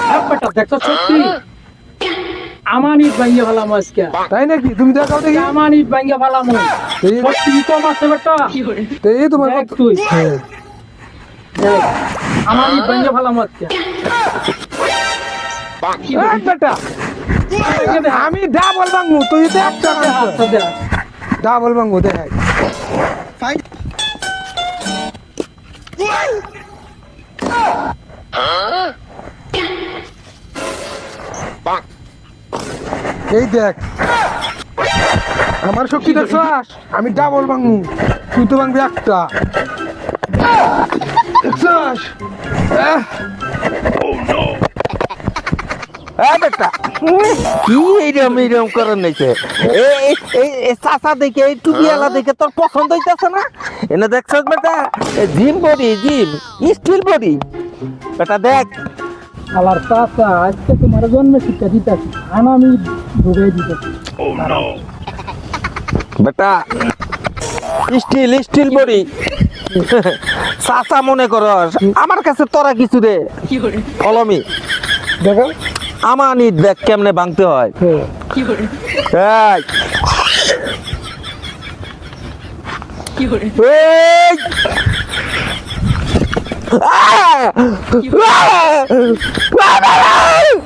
ব্যাপারটা দেখো সত্যি আমানিট ভাঙ্গিয়ে ফেলাম আজকে। তাই নাকি? তুমি দেখাও দেখি। আমানিট ভাঙ্গিয়ে ফেলাম এই- সত্যি কম আছে বেটা। তো এই তোমার দেখ কত- তুই হ্যাঁ। দেখ আমানিট ভাঙ্গিয়ে ফেলাম আজকে। এই বেটা, আমি ডাবল ভাঙবো, তুই তো একটা আচ্ছা দেখ ডাবল ভাঙবো, দেখাই। এই দেখ আমার শক্তি দেখছস, আমি ডাবল ভাঙবো, তুই তো ভাঙবি একটা। দেখছস? বেটা কি এইরকম করার নাইছে? এই চাচা দেখে, এই টুপিওয়ালা দেখে তোর পছন্দ হইতেছে না? এনে দেখছস বেটা, gym body, gym steel body. বেটা দেখ, আলার চাচা আজকে তোমার জন্মে শিক্ষা দিতেছি আমি ঢুকাই দিতেছি। বেটা স্টিল স্টিল বডি। চাচা মনে করস, আমার কাছে তোরা কিছু দে কলমি। দেখো আমার ইট দেখ কেমনে ভাঙতে হয়। এই, এই! আহ! আহ! আহ!